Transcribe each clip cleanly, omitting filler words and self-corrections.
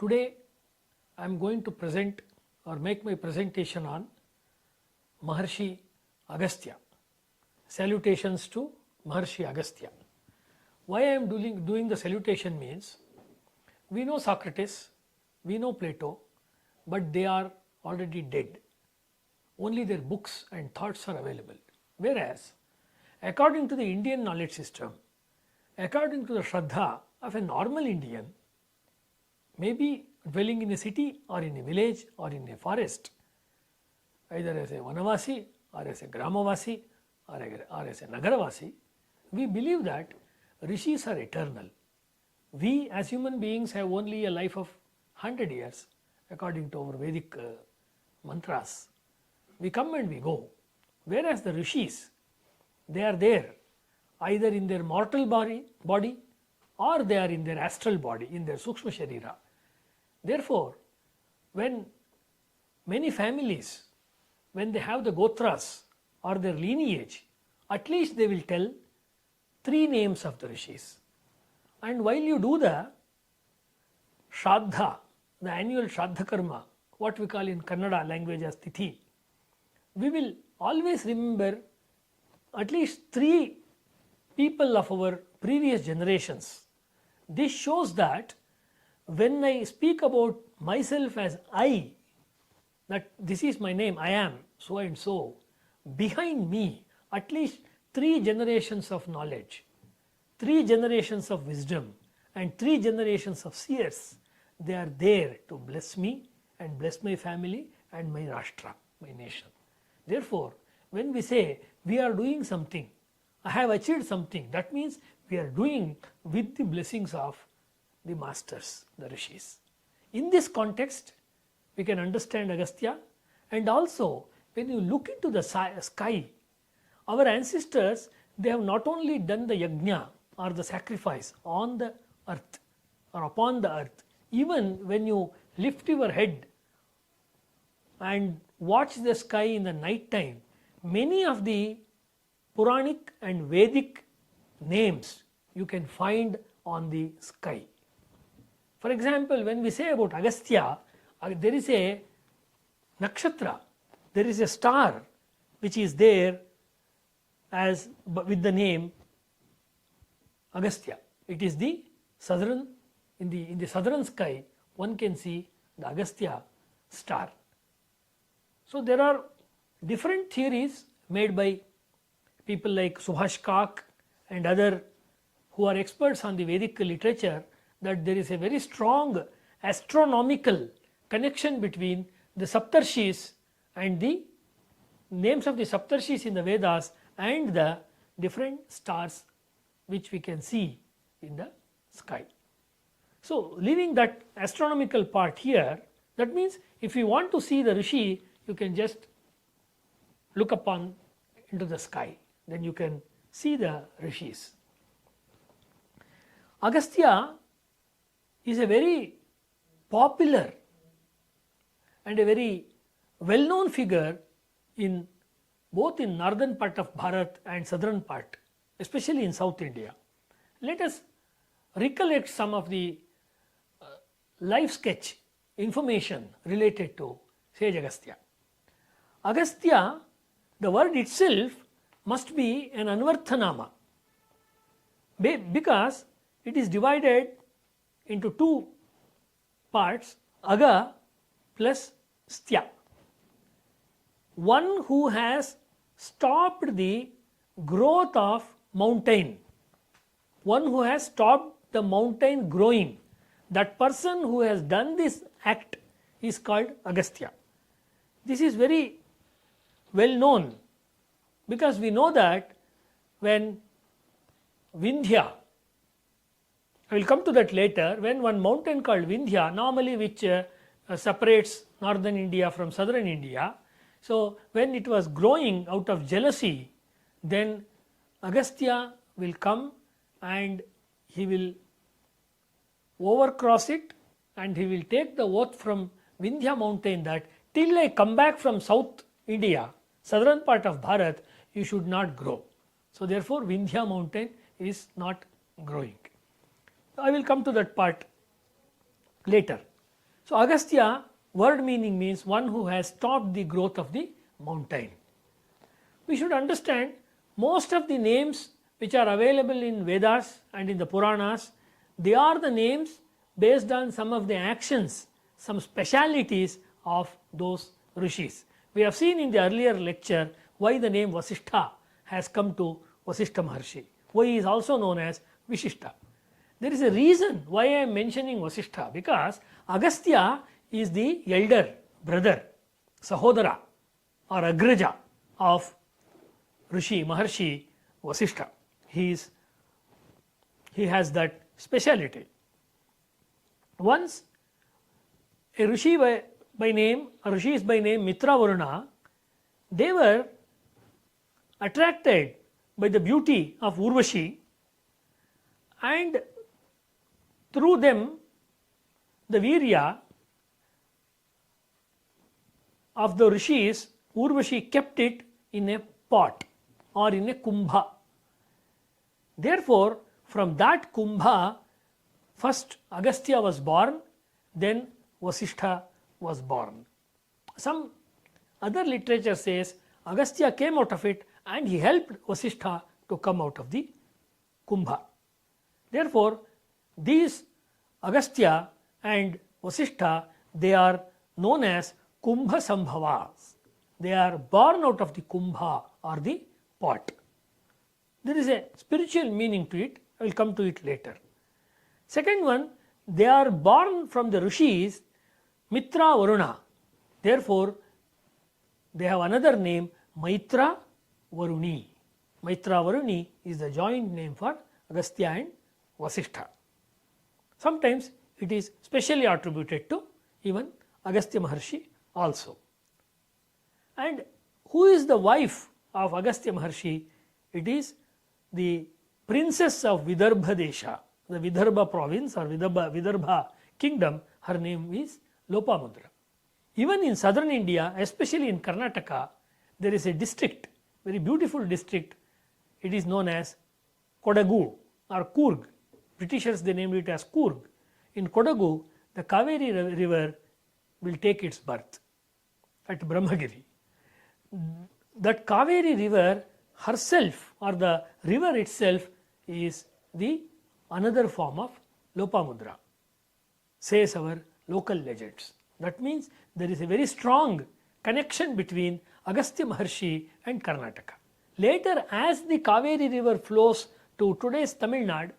Today I am going to present or make my presentation on Maharshi Agastya. Salutations to Maharshi Agastya. Why I am doing the salutation means, we know Socrates, we know Plato, but they are already dead. Only their books and thoughts are available. Whereas, according to the Indian knowledge system, according to the Shraddha of a normal Indian, maybe dwelling in a city or in a village or in a forest, either as a Vanavasi or as a Gramavasi or as a Nagaravasi, we believe that rishis are eternal. We as human beings have only a life of 100 years according to our Vedic mantras. We come and we go. Whereas the rishis, they are there either in their mortal body or they are in their astral body, in their Sukshma Sharira. Therefore, when many families, when they have the Gotras or their lineage, at least they will tell 3 names of the rishis. And while you do the Shraddha, the annual Shraddha Karma, what we call in Kannada language as Tithi, we will always remember at least 3 people of our previous generations. This shows that when I speak about myself as I, that this is my name, I am so and so, behind me at least 3 generations of knowledge, 3 generations of wisdom and 3 generations of seers, they are there to bless me and bless my family and my Rashtra, my nation. Therefore, when we say we are doing something, I have achieved something, that means we are doing with the blessings of the masters, the rishis. In this context, we can understand Agastya, and also when you look into the sky, our ancestors, they have not only done the yajna or the sacrifice on the earth or upon the earth, even when you lift your head and watch the sky in the night time, many of the Puranic and Vedic names you can find on the sky. For example, when we say about Agastya, there is a nakshatra, there is a star which is there as with the name Agastya. It is the southern, in the southern sky, one can see the Agastya star. So there are different theories made by people like Subhash Kak and other who are experts on the Vedic literature, that there is a very strong astronomical connection between the Saptarshis and the names of the Saptarshis in the Vedas and the different stars which we can see in the sky. So leaving that astronomical part here, that means if you want to see the Rishi, you can just look upon into the sky, then you can see the rishis. Agastya is a very popular and a very well-known figure in both in northern part of Bharat and southern part, especially in South India. Let us recollect some of the life sketch information related to sage Agastya. Agastya, the word itself must be an Anvarthanama because it is divided into 2 parts, Aga plus Stya. One who has stopped the growth of mountain, one who has stopped the mountain growing, that person who has done this act is called Agastya. This is very well known because we know that when Vindhya, I will come to that later, when one mountain called Vindhya, normally which separates northern India from southern India, so when it was growing out of jealousy, then Agastya will come and he will overcross it and he will take the oath from Vindhya mountain that till I come back from South India, southern part of Bharat, you should not grow. So therefore Vindhya mountain is not growing. I will come to that part later. So Agastya, word meaning means one who has stopped the growth of the mountain. We should understand most of the names which are available in Vedas and in the Puranas, they are the names based on some of the actions, some specialities of those rishis. We have seen in the earlier lecture why the name Vasishtha has come to Vasishtha Maharshi, why he is also known as Vishishta. There is a reason why I am mentioning Vasishtha, because Agastya is the elder brother, Sahodara or Agraja of Rishi, Maharshi Vasishtha. He has that speciality. Once a Rishi by name, a Rishi is by name Mitra Varuna, they were attracted by the beauty of Urvashi, and through them the virya of the rishis, Urvashi kept it in a pot or in a kumbha. Therefore, from that kumbha, first Agastya was born, then Vasishtha was born. Some other literature says Agastya came out of it and he helped Vasishtha to come out of the kumbha. Therefore, these Agastya and Vasishtha, they are known as Kumbha Sambhavas. They are born out of the kumbha or the pot. There is a spiritual meaning to it. I will come to it later. Second one, they are born from the rishis Mitra Varuna. Therefore, they have another name, Maitra Varuni. Maitra Varuni is the joint name for Agastya and Vasishtha. Sometimes it is specially attributed to even Agastya Maharshi also. And who is the wife of Agastya Maharshi? It is the princess of Vidarbha Desha, the Vidarbha province or Vidarbha kingdom. Her name is Lopamudra. Even in southern India, especially in Karnataka, there is a district, very beautiful district. It is known as Kodagu or Coorg. Britishers, they named it as Coorg. In Kodagu, the Kaveri river will take its birth at Brahmagiri. That Kaveri river herself or the river itself is the another form of Lopamudra, says our local legends. That means there is a very strong connection between Agastya Maharshi and Karnataka. Later, as the Kaveri river flows to today's Tamil Nadu,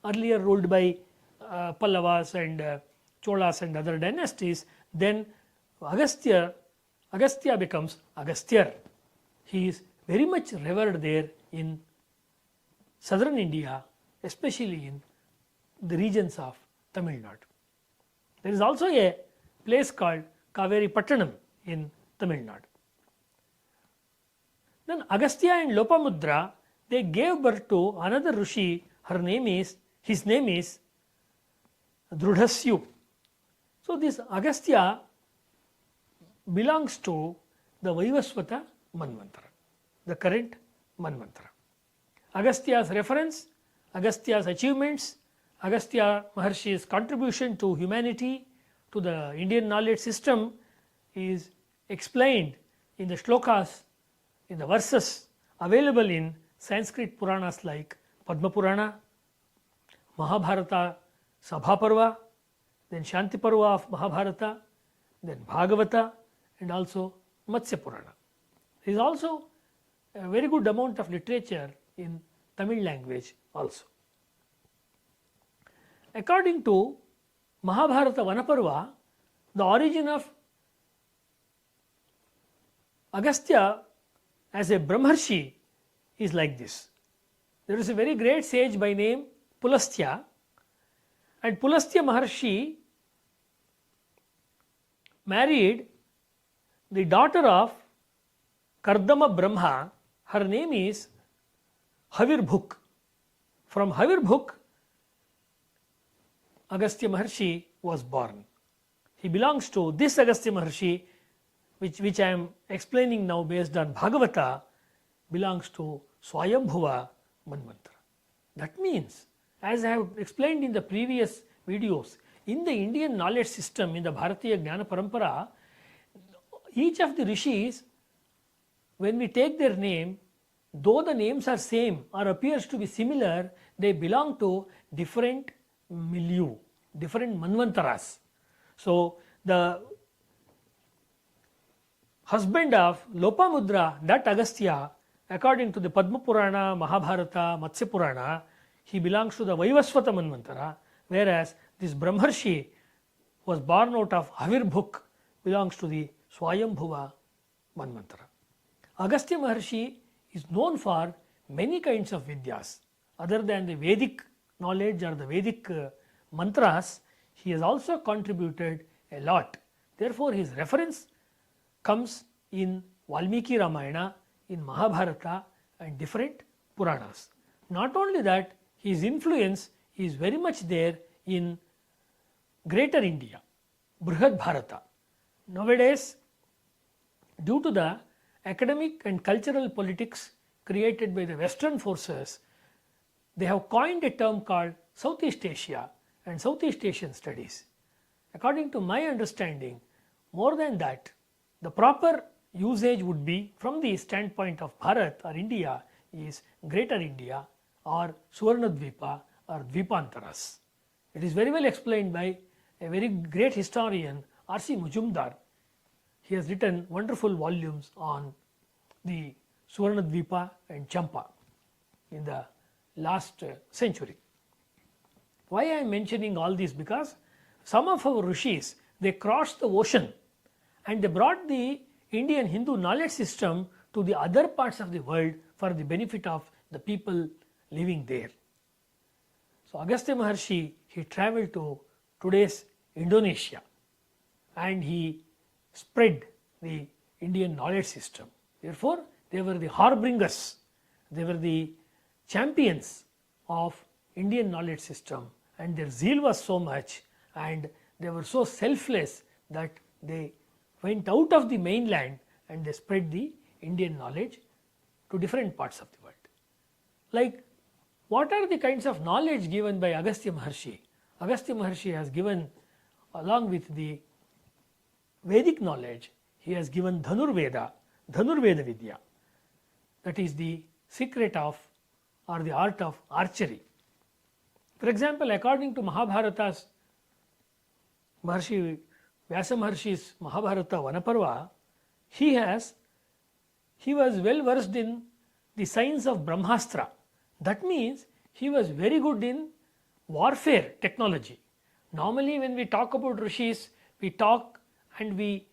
earlier ruled by Pallavas and Cholas and other dynasties, then Agastya becomes Agasthyar. He is very much revered there in southern India, especially in the regions of Tamil Nadu. There is also a place called Kaveri Pattanam in Tamil Nadu. Then Agastya and Lopamudra, they gave birth to another Rishi. His name is Drudhasyu. So this Agastya belongs to the Vaivasvata Manvantara, the current Manvantara. Agastya's reference, Agastya's achievements, Agastya Maharshi's contribution to humanity, to the Indian knowledge system is explained in the shlokas, in the verses available in Sanskrit Puranas like Padma Purana, Mahabharata Sabha Parva, then Shanti Parva of Mahabharata, then Bhagavata, and also Matsya Purana. There is also a very good amount of literature in Tamil language also. According to Mahabharata Vanaparva, the origin of Agastya as a Brahmarshi is like this. There is a very great sage by name Pulastya, and Pulastya Maharshi married the daughter of Kardama Brahma. Her name is Havirbhuk. From Havirbhuk, Agastya Maharshi was born. He belongs to this Agastya Maharshi, which I am explaining now based on Bhagavata, belongs to Swayambhuva Manvantara. That means, as I have explained in the previous videos, in the Indian knowledge system, in the Bharatiya Jnana Parampara, each of the rishis, when we take their name, though the names are same or appears to be similar, they belong to different milieu, different manvantaras. So the husband of Lopamudra, that Agastya, according to the Padma Purana, Mahabharata, Matsya Purana, he belongs to the Vaivasvata Manvantara, whereas this Brahmarshi was born out of Havirbhuk, belongs to the Swayambhuva Manvantara. Agastya Maharshi is known for many kinds of Vidyas. Other than the Vedic knowledge or the Vedic mantras, he has also contributed a lot. Therefore, his reference comes in Valmiki Ramayana, in Mahabharata and different Puranas. Not only that, his influence is very much there in Greater India, Brihad Bharata. Nowadays, due to the academic and cultural politics created by the Western forces, they have coined a term called Southeast Asia and Southeast Asian studies. According to my understanding, more than that, the proper usage would be, from the standpoint of Bharat or India, is Greater India or Suvarnadvipa or Dvipantaras. It is very well explained by a very great historian, R.C. Majumdar. He has written wonderful volumes on the Suvarnadvipa and Champa in the last century. Why I am mentioning all this? Because some of our rishis, they crossed the ocean and they brought the Indian Hindu knowledge system to the other parts of the world for the benefit of the people living there. So Agastya Maharshi, he travelled to today's Indonesia and he spread the Indian knowledge system. Therefore, they were the harbingers, they were the champions of Indian knowledge system, and their zeal was so much and they were so selfless that they went out of the mainland and they spread the Indian knowledge to different parts of the world. Like, what are the kinds of knowledge given by Agastya Maharshi? Agastya Maharshi has given, along with the Vedic knowledge, he has given Dhanurveda Vidya. That is the secret of or the art of archery. For example, according to Mahabharata's Vyasa Maharshi's Mahabharata Vanaparva, he was well versed in the science of Brahmastra. That means he was very good in warfare technology. Normally when we talk about rishis, we talk and we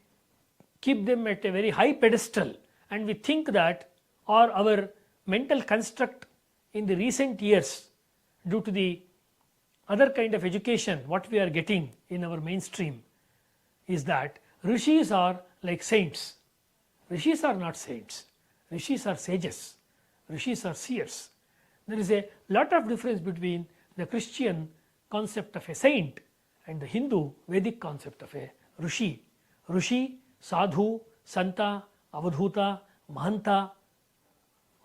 keep them at a very high pedestal, and we think that, or our mental construct in the recent years, due to the other kind of education what we are getting in our mainstream, is that rishis are like saints. Rishis are not saints. Rishis are sages. Rishis are seers. There is a lot of difference between the Christian concept of a saint and the Hindu Vedic concept of a rishi. Rishi, sadhu, santa, avadhuta, mahanta,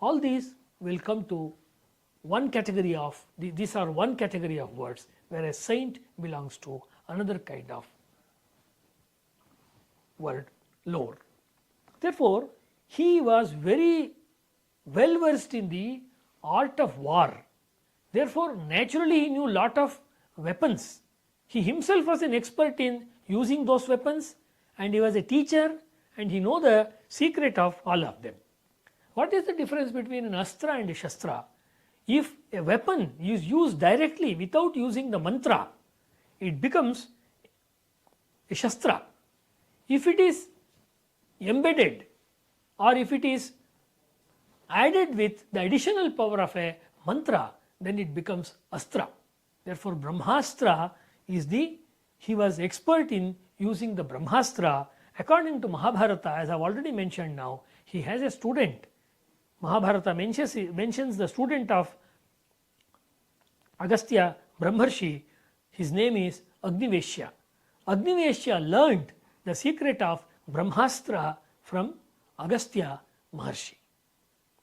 all these will come to one category of, these are one category of words, whereas saint belongs to another kind of word, lore. Therefore, he was very well versed in the art of war. Therefore, naturally he knew lot of weapons. He himself was an expert in using those weapons, and he was a teacher and he knew the secret of all of them. What is the difference between an astra and a shastra? If a weapon is used directly without using the mantra, it becomes a shastra. If it is embedded or if it is added with the additional power of a mantra, then it becomes astra. Therefore, Brahmastra is he was expert in using the Brahmastra. According to Mahabharata, as I have already mentioned now, he has a student. Mahabharata mentions the student of Agastya Brahmarshi. His name is Agniveshya. Agniveshya learned the secret of Brahmastra from Agastya Maharshi.